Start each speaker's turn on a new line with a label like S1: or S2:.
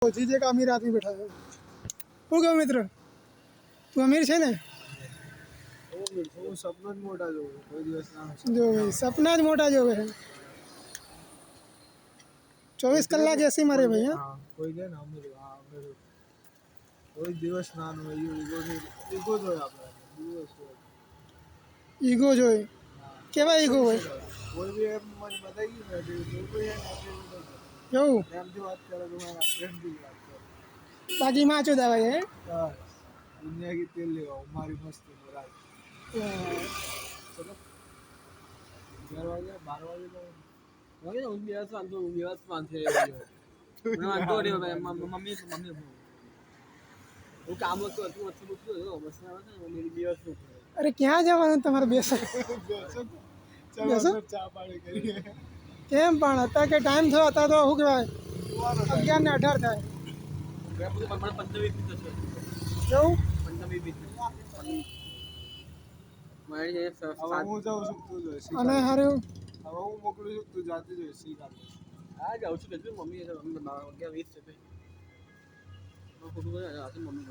S1: जीजे का अमीर आदमी बैठा है हो गया मित्र तू अमीर है ने
S2: सपना मोटा जो कोई दिवस ना
S1: जो भाई सपना ज मोटा जो है 24 કલાક એસી મારે ભાઈ
S2: हाँ कोई दे ना मेरे हाँ मेरे कोई दिवस ना नो ईगो जो है आपका दिवस
S1: ईगो जो है केवा ईगो भाई
S2: कोई भी मन बताइए ना कोई है ना
S1: यो
S2: प्रेम की बात करो तो मैं प्रेम की बात करो
S1: बाकी माँ चो दवाई है
S2: दुनिया की तेल ले आओ हमारी मस्ती में रात चलो 11 वाजे 12 वाजे तो
S3: Lagi un biasa mantu mantu dia mami वो काम तो बस मेरी बियास
S1: अरे क्या जवान तुम्हारे बेस
S2: चलो अंदर चाय पानी करिए
S1: કેમ પણ હતા કે ટાઈમ થયો હતા તો શું કહેવાય 11 ને 18 થાય
S3: મને 15-20 મિનિટ છે
S1: કેવું
S3: 15-20 મિનિટ મારી જે
S2: હવે હું જાઉં છું તું જો
S1: અને હારું
S2: હવે હું મોકલું છું તું જાતી જો શીખ
S3: આ જાઉં છું કે મમ્મી 20 છે ખોટું કરે મમ્મી